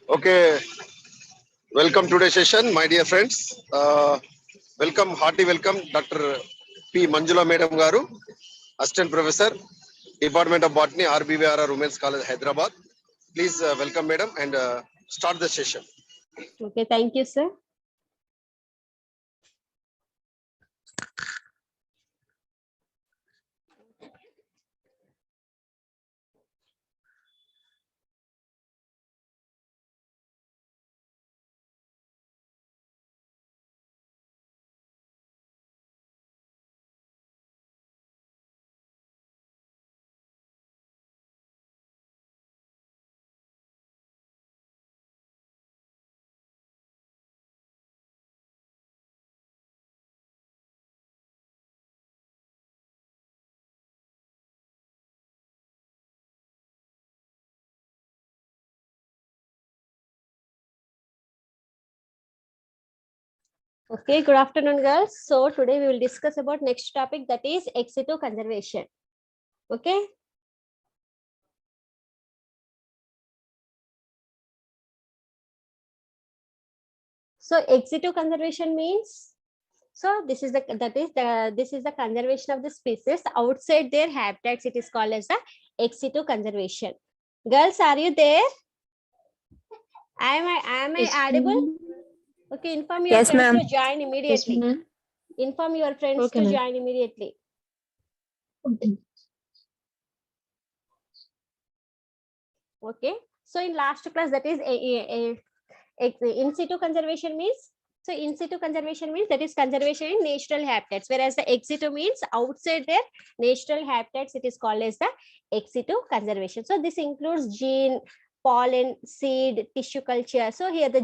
Okay, welcome to today's session, my dear friends. Hearty welcome, Dr.P.Manjula Madam Garu, Asst.Professor, Department of Botany, Rbvrr Women's College, Hyderabad. Please welcome, Madam, and start the session. Okay, thank you, sir. Okay, good afternoon, girls. So today we will discuss about next topic, that is Xc2 conservation. Okay. So Xc2 conservation means, so this is the conservation of the species outside their habitats. It is called as the Xc2 conservation. Girls, are you there? Am I audible? Okay, inform your friends to join immediately. Yes, Inform your friends to join immediately. Okay. So in last class, that is in situ conservation means. So in situ conservation means that is conservation in natural habitats, whereas the ex situ means outside their natural habitats. It is called as the ex situ conservation. So this includes gene, pollen, seed, tissue culture. So here the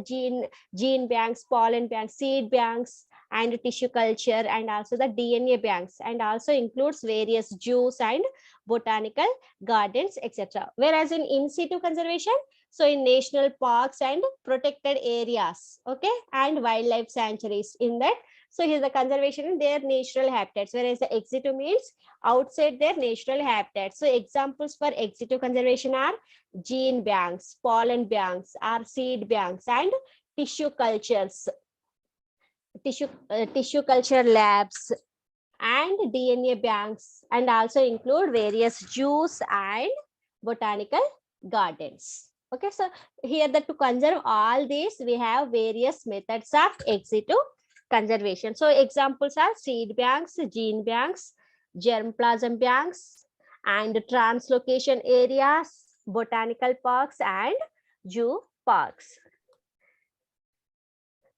gene banks, pollen banks, seed banks, and tissue culture, and also the DNA banks, and also includes various zoos and botanical gardens, etc. Whereas in situ conservation, so in national parks and protected areas, okay, and wildlife sanctuaries, in that, so here's the conservation in their natural habitats, whereas the ex situ means outside their natural habitats. So examples for ex situ conservation are gene banks, pollen banks, or seed banks, and tissue cultures, tissue culture labs, and DNA banks, and also include various zoos and botanical gardens. Okay, so here to conserve all these, we have various methods of ex situ conservation. So examples are seed banks, gene banks, germplasm banks, and translocation areas, botanical parks, and zoo parks.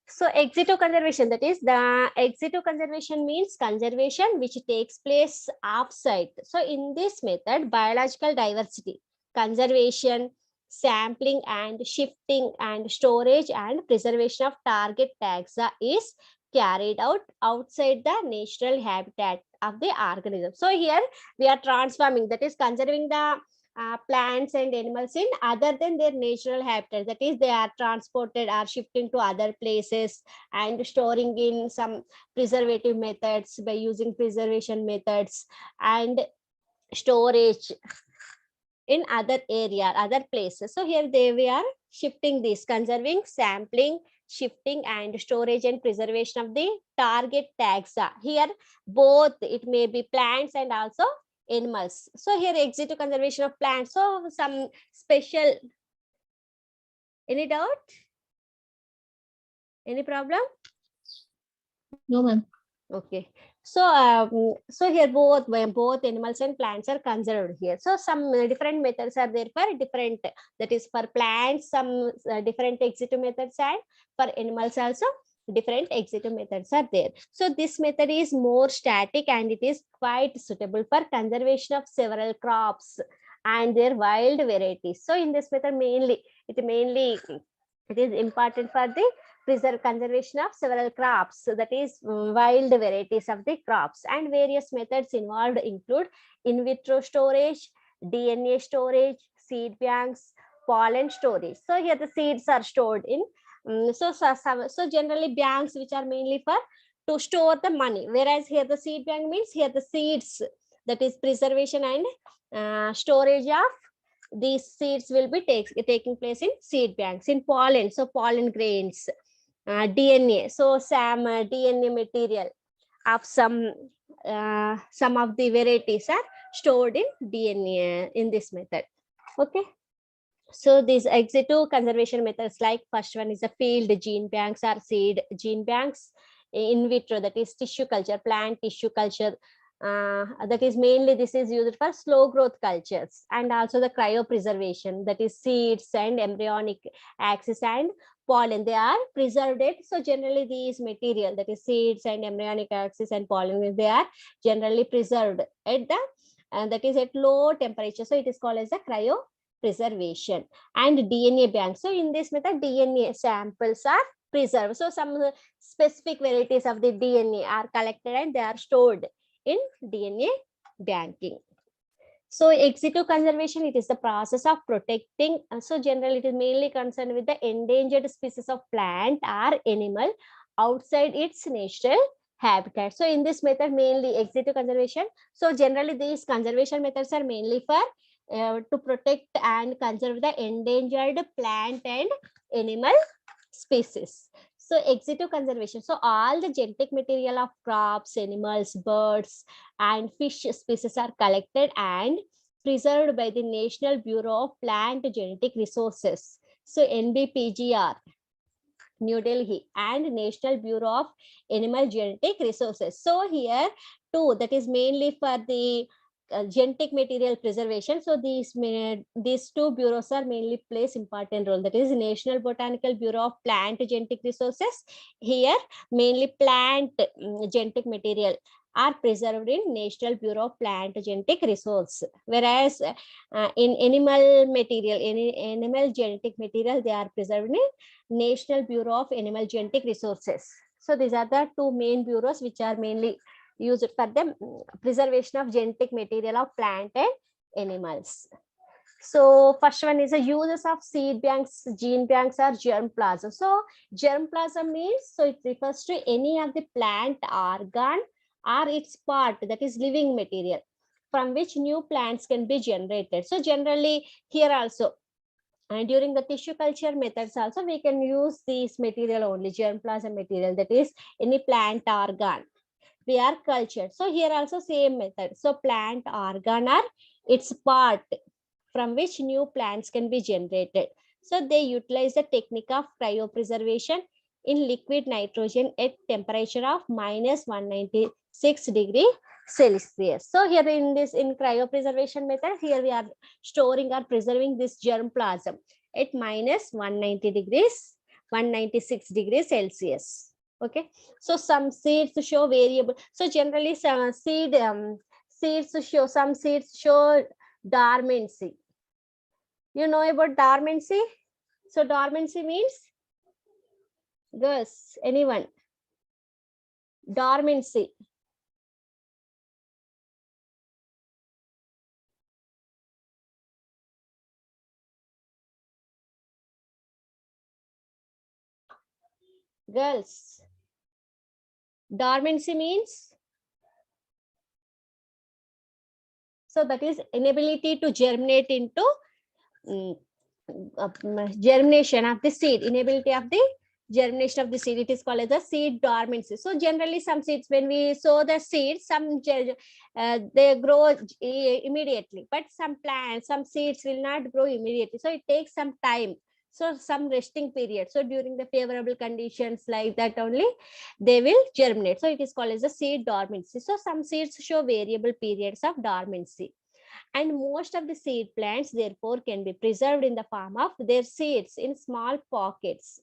So ex situ conservation, that is the ex situ conservation means conservation which takes place off-site. So in this method, biological diversity, conservation, sampling and shifting, and storage and preservation of target taxa is carried out outside the natural habitat of the organism. So here we are transforming, that is conserving the plants and animals in other than their natural habitat, that is they are transported or shifting to other places and storing in some preservative methods by using preservation methods, and storage in other area, other places. So here we are shifting this, conserving, sampling, shifting, and storage and preservation of the target taxa. Here both it may be plants and also animals. So here ex situ conservation of plants. So some special, any doubt? Any problem? No, ma'am. Okay. So so here both animals and plants are conserved here. So some different methods are there for different, that is for plants some different ex situ methods, and for animals also different ex situ methods are there. So this method is more static and it is quite suitable for conservation of several crops and their wild varieties. So in this method it is important for the conservation of several crops, so that is wild varieties of the crops. And various methods involved include in vitro storage, DNA storage, seed banks, pollen storage. So here the seeds are stored in so generally banks which are mainly for to store the money, whereas here the seed bank means here the seeds, that is preservation and storage of these seeds will be taking place in seed banks. In pollen, so pollen grains, DNA, so some DNA material of some of the varieties are stored in DNA in this method. Okay. So these Xc2 conservation methods, like first one is a field gene banks or seed gene banks. In vitro, that is tissue culture, plant tissue culture. That is mainly this is used for slow growth cultures, and also the cryopreservation, that is seeds and embryonic axis and pollen, they are preserved it. So generally these material, that is seeds and embryonic axis and pollen, they are generally preserved at the that is at low temperature, so it is called as a cryopreservation. And DNA bank, so in this method DNA samples are preserved, so some specific varieties of the DNA are collected and they are stored in DNA banking. So Xc2 conservation, it is the process of protecting, so generally it is mainly concerned with the endangered species of plant or animal outside its natural habitat. So in this method, mainly Xc2 conservation, so generally these conservation methods are mainly for to protect and conserve the endangered plant and animal species. So Xc2 conservation, so all the genetic material of crops, animals, birds and fish species are collected and preserved by the National Bureau of Plant Genetic Resources, so NBPGR, New Delhi, and National Bureau of Animal Genetic Resources. So here too, that is mainly for the genetic material preservation. So these two bureaus are mainly plays important role, that is National Botanical Bureau of Plant Genetic Resources. Here mainly plant genetic material are preserved in National Bureau of Plant Genetic Resource, whereas in animal material, animal genetic material, they are preserved in National Bureau of Animal Genetic Resources. So these are the two main bureaus which are mainly used for the preservation of genetic material of plant and animals. So first one is the uses of seed banks, gene banks, or germplasm. So germplasm means, so it refers to any of the plant organ or its part, that is living material, from which new plants can be generated. So generally here also, and during the tissue culture methods also, we can use this material only, germplasm material, that is any plant organ we are cultured. So here also same method. So plant organ or its part from which new plants can be generated. So they utilize the technique of cryopreservation in liquid nitrogen at temperature of -196 degrees Celsius. So here in cryopreservation method, here we are storing or preserving this germplasm at -196 degrees Celsius. Okay, so some seeds show variable. So generally some seeds show dormancy. You know about dormancy? So dormancy means, girls, anyone? Dormancy. Girls. Dormancy means, so that is inability to germinate into germination of the seed, inability of the germination of the seed, it is called as a seed dormancy. So generally some seeds, when we sow the seeds, they grow immediately, but some plants, some seeds will not grow immediately, so it takes some time, so some resting period. So during the favorable conditions like that only they will germinate, so it is called as a seed dormancy. So some seeds show variable periods of dormancy, and most of the seed plants therefore can be preserved in the form of their seeds in small packets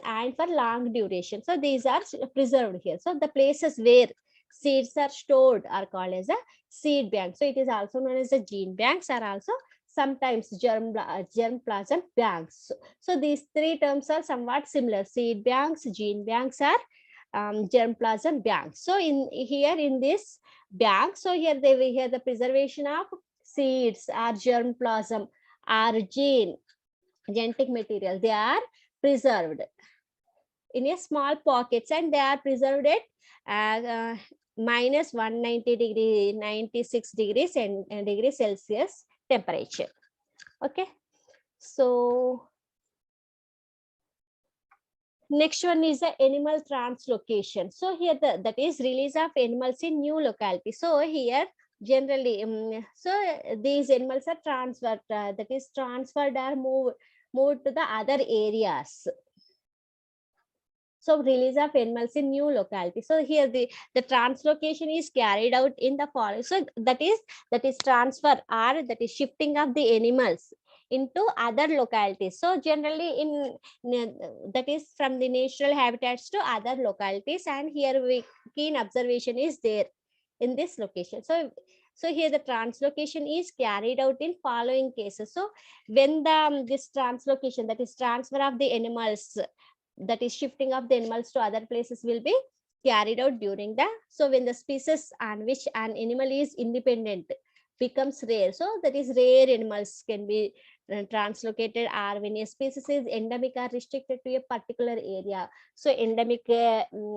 and for long duration. So these are preserved here. So the places where seeds are stored are called as a seed bank. So it is also known as the gene banks, or also sometimes germplasm banks. So these three terms are somewhat similar: seed banks, gene banks, or germplasm banks. So in this bank, so here we have the preservation of seeds or germplasm or genetic material. They are preserved in a small pockets, and they are preserved at -196 degrees Celsius temperature. Okay, so next one is the animal translocation. So here that is release of animals in new locality. So here generally, these animals are transferred, that is transferred or moved to the other areas. So release of animals in new locality. So here the translocation is carried out in the forest. So that is transfer or that is shifting of the animals into other localities. So generally that is from the natural habitats to other localities, and here keen observation is there in this location. So here the translocation is carried out in following cases. So when this translocation, that is transfer of the animals, that is shifting of the animals to other places, will be carried out during the, so when the species on which an animal is independent becomes rare, so that is rare animals can be translocated, or when a species is endemic or restricted to a particular area, so endemic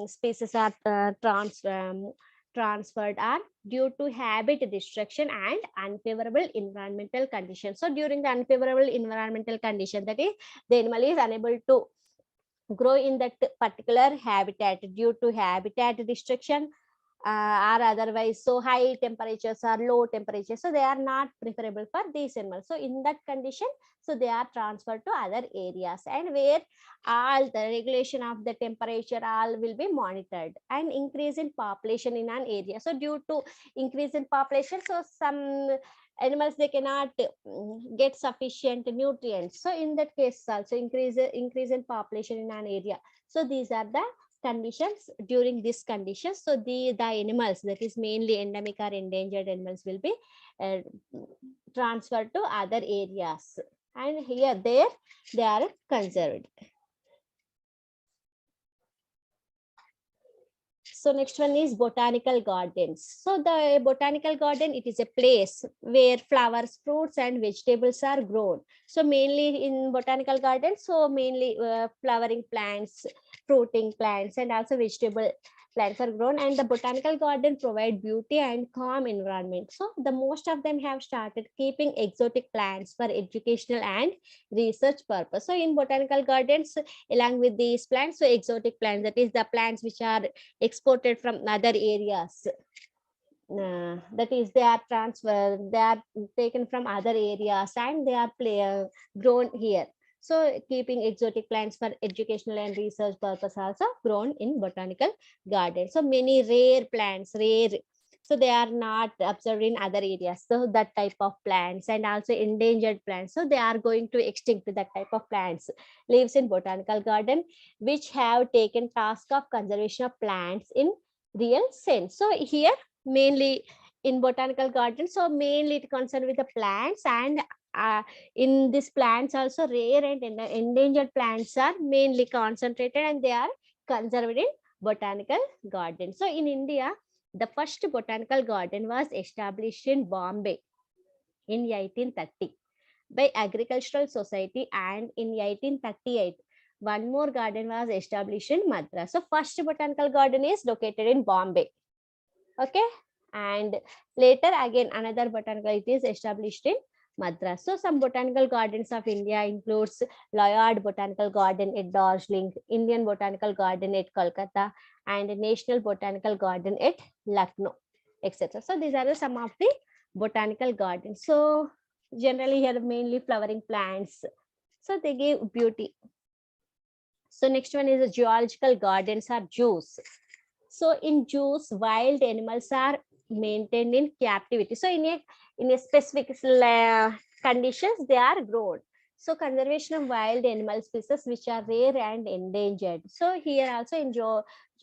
species are transferred are due to habitat destruction and unfavorable environmental conditions. So during the unfavorable environmental condition, that is the animal is unable to grow in that particular habitat due to habitat destruction, or otherwise so high temperatures or low temperatures, so they are not preferable for these animals. So in that condition, so they are transferred to other areas, and where all the regulation of the temperature all will be monitored, and increase in population in an area. So due to increase in population, so some animals they cannot get sufficient nutrients, so in that case also increase in population in an area. So these are the conditions during these conditions. So the animals, that is mainly endemic or endangered animals, will be transferred to other areas, and here they are conserved. So next one is botanical gardens. So the botanical garden, it is a place where flowers, fruits, and vegetables are grown. So mainly in botanical gardens, so mainly flowering plants, fruiting plants, and also vegetable plants are grown. And the botanical garden provide beauty and calm environment. So the most of them have started keeping exotic plants for educational and research purpose. So in botanical gardens, along with these plants, so exotic plants, that is the plants which are exported from other areas, that is they are transferred, they are taken from other areas, and they are grown here. So keeping exotic plants for educational and research purpose also grown in botanical garden. So many rare plants, so they are not observed in other areas, so that type of plants, and also endangered plants, so they are going to extinct. That type of plants lives in botanical garden, which have taken task of conservation of plants in real sense. So here mainly in botanical garden, so mainly it concerned with the plants, and in these plants also rare and endangered plants are mainly concentrated, and they are conserved in botanical garden. So in India, the first botanical garden was established in Bombay in 1830 by Agricultural Society, and in 1838 one more garden was established in Madras. So first botanical garden is located in Bombay. Okay, and later again another botanical it is established in Madras. So some botanical gardens of India includes Lloyd Botanical Garden at Darjeeling, Indian Botanical Garden at Kolkata, and National Botanical Garden at Lucknow, etc. So these are some of the botanical gardens. So generally here mainly flowering plants, so they give beauty. So next one is the geological gardens or zoos. So in zoos, wild animals are maintained in captivity. So in a specific conditions, they are grown. So conservation of wild animal species which are rare and endangered. So here also in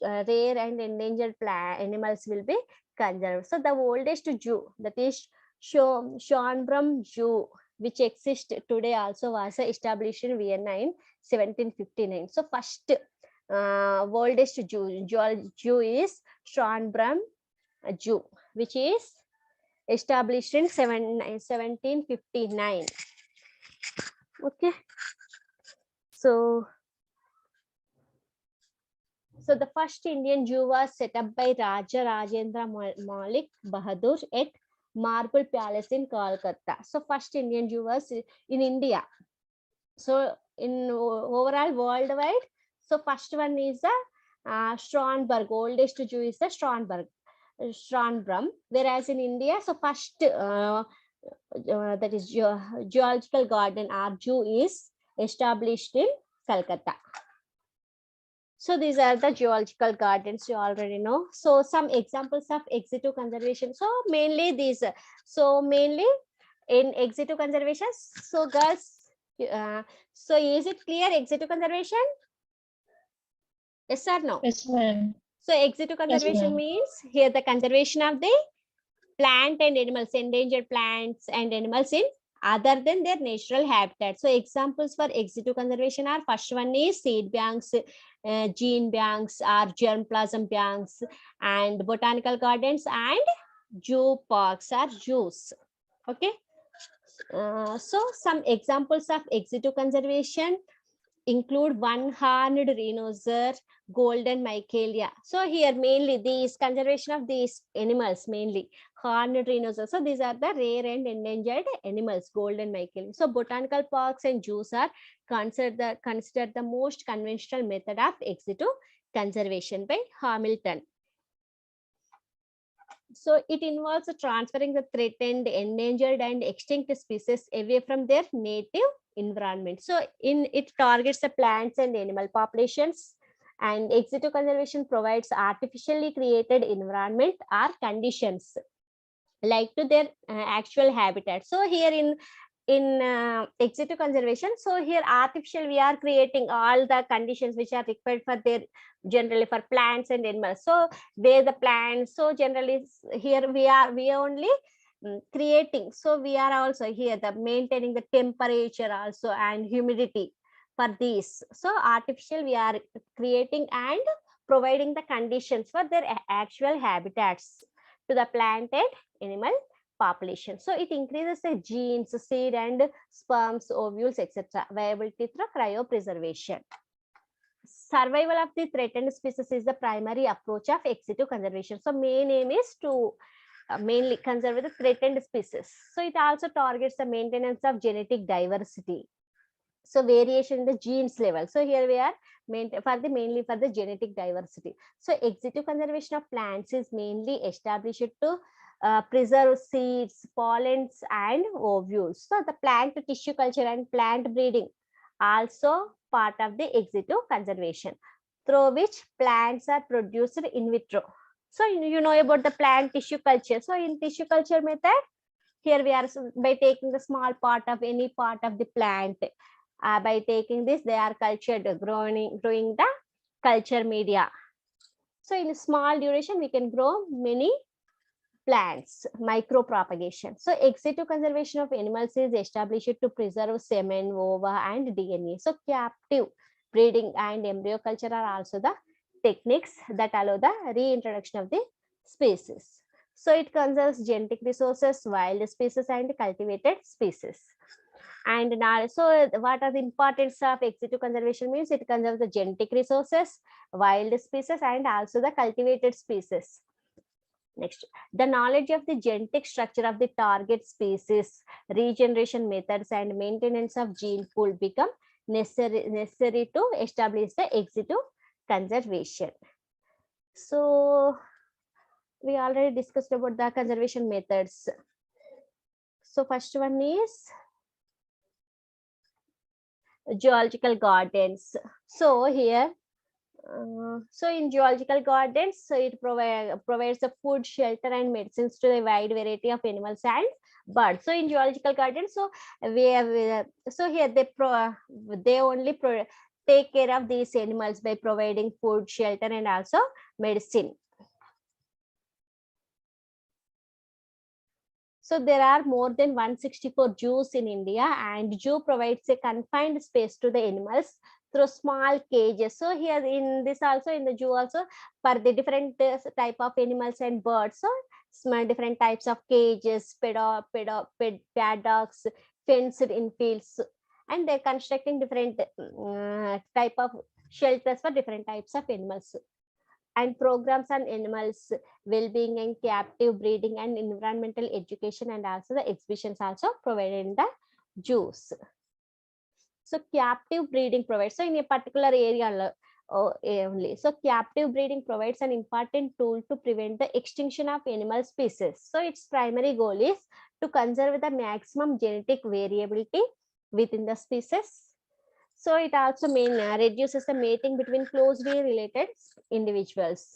rare and endangered animals will be conserved. So the oldest zoo, that is Schönbrunn Zoo, which exists today, also was established in Vienna in 1759. So first oldest zoo is Schönbrunn Zoo, which is established in 1759. Okay, so the first Indian zoo was set up by Raja Rajendra Malik Bahadur at Marble Palace in Kolkata. So first Indian Jew was in India. So in overall worldwide, so first one is the Strandberg. Oldest Jew is the Strandbrum. Whereas in India, so first that is Geological Garden or Jew is established in Calcutta. So these are the geological gardens you already know. So some examples of Xc2 conservation. So mainly these. So mainly in Xc2 conservation. So girls, so is it clear Xc2 conservation? Yes or no? Yes, ma'am. So Xc2 Yes, conservation ma'am. means here the conservation of the plant and animals, endangered plants and animals in other than their natural habitat. So examples for Xc2 conservation are, first one is seed banks, gene banks or germplasm banks, and botanical gardens and zoo parks or zoos. Okay. So some examples of Xc2 conservation include one-horned rhinoceros, golden micalia. So here mainly these conservation of these animals, mainly horned rhinoceros. So these are the rare and endangered animals, golden micalia. So botanical parks and zoos are considered the most conventional method of Xc2 conservation by Hamilton. So it involves transferring the threatened, endangered, and extinct species away from their native environment. So it targets the plants and animal populations, and Xc2 conservation provides artificially created environment or conditions like to their actual habitat. So here in Xc2 conservation, so here artificial we are creating all the conditions which are required for their generally for plants and animals. So where the plants, so generally here we are only creating. So we are also here the maintaining the temperature also and humidity for these. So artificial we are creating and providing the conditions for their actual habitats to the plant and animal population. So it increases the genes, seed and sperms, ovules, etc. viability through cryopreservation. Survival of the threatened species is the primary approach of Xc2 conservation. So main aim is to mainly conserve the threatened species. So it also targets the maintenance of genetic diversity. So variation in the genes level. So here we are mainly for the genetic diversity. So Xc2 conservation of plants is mainly established to preserve seeds, pollens, and ovules. So the plant tissue culture and plant breeding also part of the Xc2 conservation, through which plants are produced in vitro. So you know about the plant tissue culture. So in tissue culture method, here we are by taking the small part of any part of the plant. By taking this, they are cultured, growing the culture media. So in a small duration, we can grow many plants, micro propagation. So Xc2 conservation of animals is established to preserve semen, ova, and DNA. So captive breeding and embryo culture are also the techniques that allow the reintroduction of the species. So it conserves genetic resources, wild species, and cultivated species. And now, so what are the importance of Xc2 conservation means? It conserves the genetic resources, wild species, and also the cultivated species. Next, the knowledge of the genetic structure of the target species, regeneration methods, and maintenance of gene pool become necessary to establish the Xc2 conservation. So we already discussed about the conservation methods. So first one is geological gardens. So here, so in geological gardens, so it provides a food, shelter, and medicines to a wide variety of animals and birds. So in geological gardens, so we have so here they only take care of these animals by providing food, shelter, and also medicine. So there are more than 164 zoos in India, and zoo provides a confined space to the animals through small cages. So here in this also, in the zoo also, for the different type of animals and birds, so small different types of cages, paddocks, fenced in fields, and they're constructing different type of shelters for different types of animals. and programs on animals well-being and captive breeding and environmental education, and also the exhibitions also provided in the zoos. So captive breeding provides, so in a particular area only. So captive breeding provides an important tool to prevent the extinction of animal species. So its primary goal is to conserve the maximum genetic variability within the species. So it also reduces the mating between closely related individuals.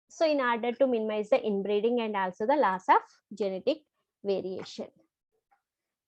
So in order to minimize the inbreeding and also the loss of genetic variation.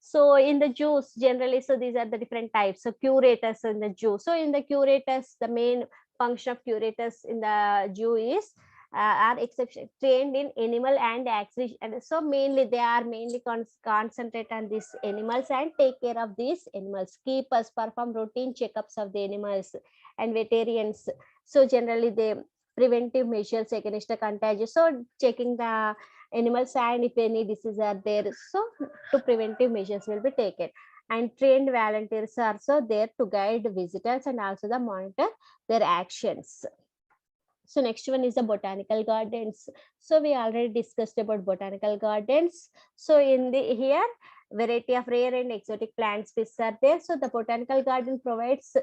So in the zoos generally, so these are the different types. So curators in the zoo. So in the curators, the main function of curators in the zoo is are exception trained in animal and exhibition. And so mainly they are mainly concentrate on these animals and take care of these animals. Keepers perform routine checkups of the animals, and veterinarians. So generally they preventive measures against the contagious. So checking the animals and if any diseases are there, so to preventive measures will be taken. And trained volunteers are also there to guide visitors and also the monitor their actions. So next one is the botanical gardens. So we already discussed about botanical gardens. So in the here variety of rare and exotic plant species are there. So the botanical garden provides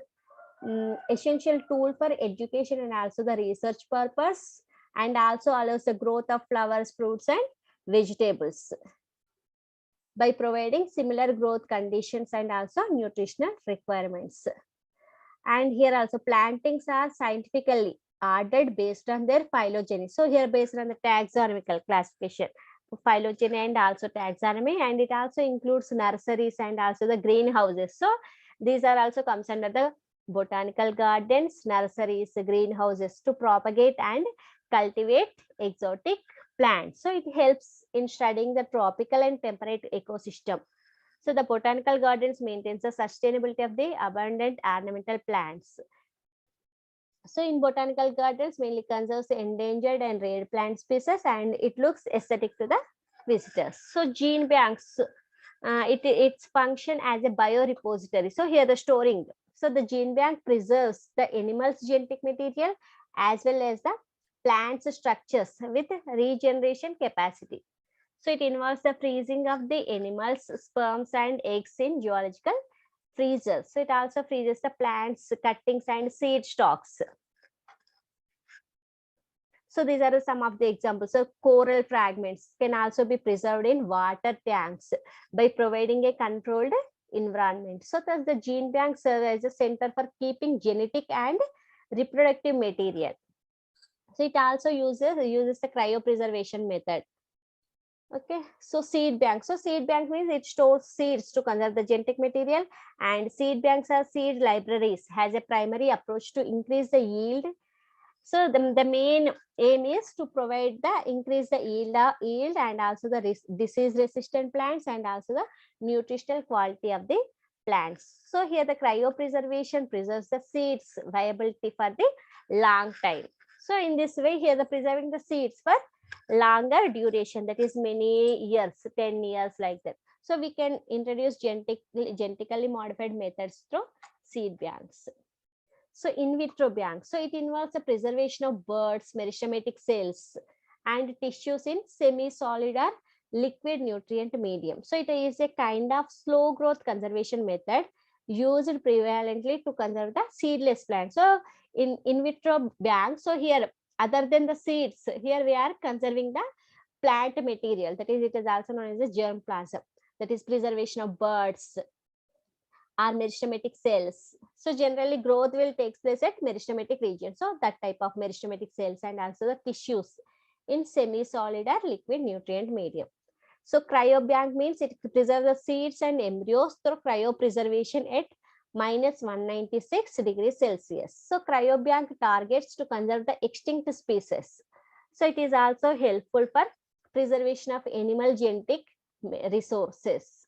essential tool for education and also the research purpose, and also allows the growth of flowers, fruits, and vegetables by providing similar growth conditions and also nutritional requirements. And here also plantings are scientifically ordered based on their phylogeny. So here based on the taxonomical classification, phylogeny and also taxonomy, and it also includes nurseries and also the greenhouses. So these are also comes under the botanical gardens, nurseries, greenhouses to propagate and cultivate exotic plants. So it helps in studying the tropical and temperate ecosystem. So the botanical gardens maintains the sustainability of the abundant ornamental plants. So in botanical gardens mainly conserves the endangered and rare plant species, and it looks aesthetic to the visitors. So gene banks, its function as a biorepository. So here the storing. So the gene bank preserves the animal's genetic material as well as the plant's structures with regeneration capacity. So it involves the freezing of the animal's sperms and eggs in geological freezers. So it also freezes the plants, cuttings, and seed stalks. So these are some of the examples. So coral fragments can also be preserved in water tanks by providing a controlled environment. So thus the gene bank serves as a center for keeping genetic and reproductive material. So it also uses the cryopreservation method. Okay, so seed bank. So seed bank means it stores seeds to conserve the genetic material, and seed banks are seed libraries, has a primary approach to increase the yield. So the main aim is to provide the increase the yield and also the disease resistant plants and also the nutritional quality of the plants. So here the cryopreservation preserves the seeds viability for the long time. So in this way here the preserving the seeds for longer duration, that is many years, 10 years like that. So we can introduce genetically modified methods through seed banks. So in vitro bank, so it involves the preservation of birds, meristematic cells and tissues in semi-solid or liquid nutrient medium. So it is a kind of slow growth conservation method used prevalently to conserve the seedless plants. So in vitro bank, so here other than the seeds, here we are conserving the plant material, that is it is also known as the germplasm, that is preservation of birds or meristematic cells. So generally growth will take place at meristematic region. So that type of meristematic cells and also the tissues in semi-solid or liquid nutrient medium. So cryobank means it preserves the seeds and embryos through cryopreservation at -196 degrees Celsius. So cryobank targets to conserve the extinct species. So it is also helpful for preservation of animal genetic resources.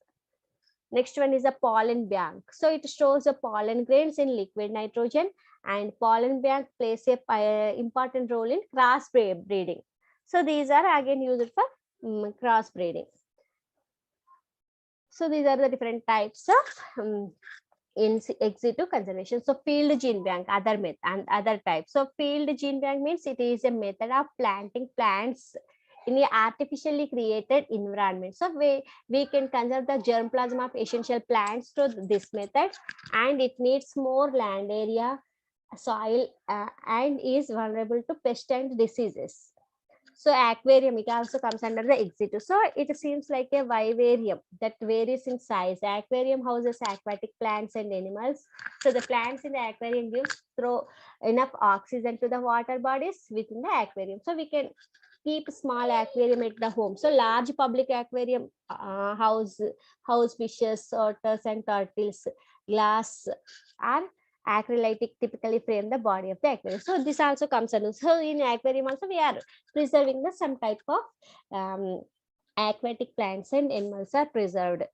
Next one is a pollen bank. So it stores the pollen grains in liquid nitrogen, and pollen bank plays a important role in cross breeding. So these are again used for cross breeding. So these are the different types of in Xc2 conservation. So field gene bank, other method and other type. So field gene bank means it is a method of planting plants in a artificially created environment. So we can conserve the germplasm of essential plants through this method, and it needs more land area, soil, and is vulnerable to pests and diseases. So aquarium, it also comes under the Xc2. So it seems like a vivarium that varies in size. Aquarium houses aquatic plants and animals. So the plants in the aquarium throw enough oxygen to the water bodies within the aquarium. So we can keep small aquarium at the home. So large public aquarium house fishes, otters, and turtles, glass, are acrylic typically frame the body of the aquarium. So this also comes under. So in aquarium also we are preserving the some type of aquatic plants and animals are preserved.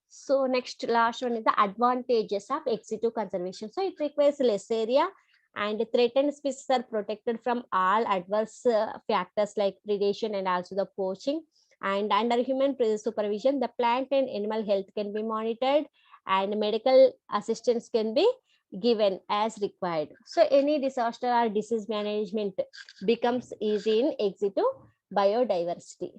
So next, last one is the advantages of Xc2 conservation. So it requires less area, and threatened species are protected from all adverse factors like predation and also the poaching. And under human supervision, the plant and animal health can be monitored, and medical assistance can be given as required. So any disaster or disease management becomes easy in Xc2 biodiversity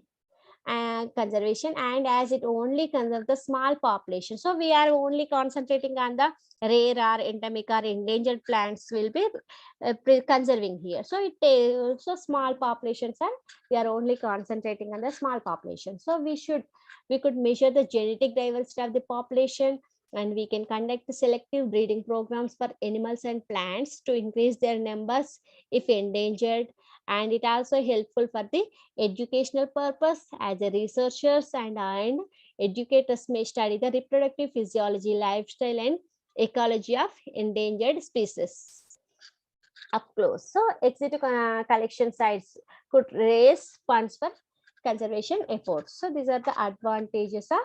and conservation, and as it only conserves the small population. So we are only concentrating on the rare or endemic or endangered plants will be conserving here. So it so small populations, and we are only concentrating on the small population. So we could measure the genetic diversity of the population, and we can conduct selective breeding programs for animals and plants to increase their numbers if endangered. And it also helpful for the educational purpose, as a researchers and educators may study the reproductive physiology, lifestyle, and ecology of endangered species up close. So Xc2 collection sites could raise funds for conservation efforts. So these are the advantages of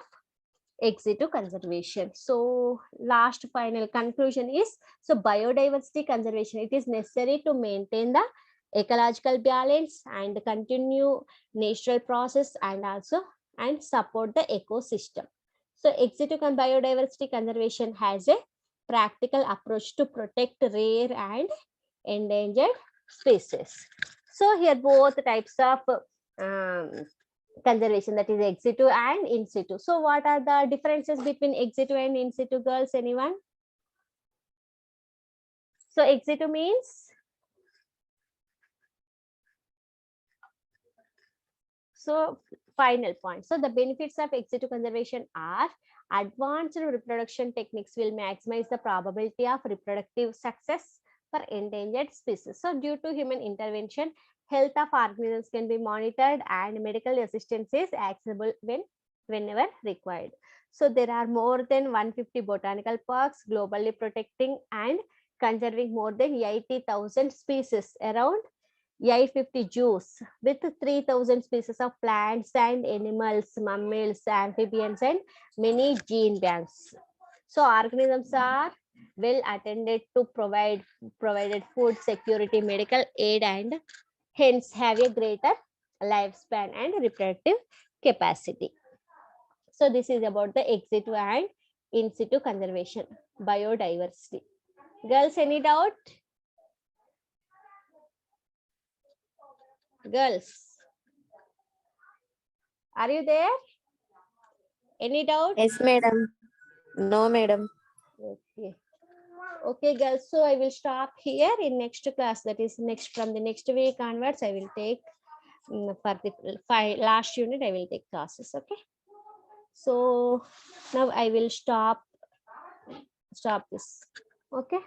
Xc2 conservation. So last final conclusion is, so biodiversity conservation, it is necessary to maintain the ecological balance and continue natural process and also and support the ecosystem. So Xc2 biodiversity conservation has a practical approach to protect rare and endangered species. So here both types of conservation, that is Xc2 and in situ. So what are the differences between Xc2 and in situ, girls? Anyone? So Xc2 means, so final point. So the benefits of Xc2 conservation are: advanced reproduction techniques will maximize the probability of reproductive success for endangered species. So due to human intervention, health of organisms can be monitored and medical assistance is accessible whenever required. So there are more than 150 botanical parks globally protecting and conserving more than 80,000 species, around 850 zoos with 3,000 species of plants and animals, mammals, amphibians, and many gene banks. So organisms are well attended to provided food security, medical aid, and hence have a greater lifespan and reproductive capacity. So this is about the Xc2 and in situ conservation, biodiversity. Girls, any doubt? Girls, are you there? Any doubt? Yes, madam. No, madam. Okay. Okay, girls. So I will stop here in next class. That is next, from the next week onwards, I will take for the last unit. I will take classes. Okay. So now I will stop this. Okay.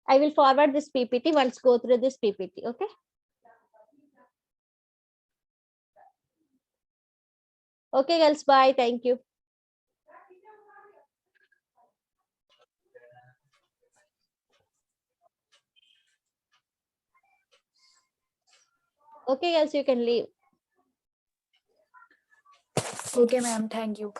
I will forward this PPT once go through this PPT. Okay. Okay, girls. Bye. Thank you. Okay, girls, you can leave. Okay, ma'am. Thank you.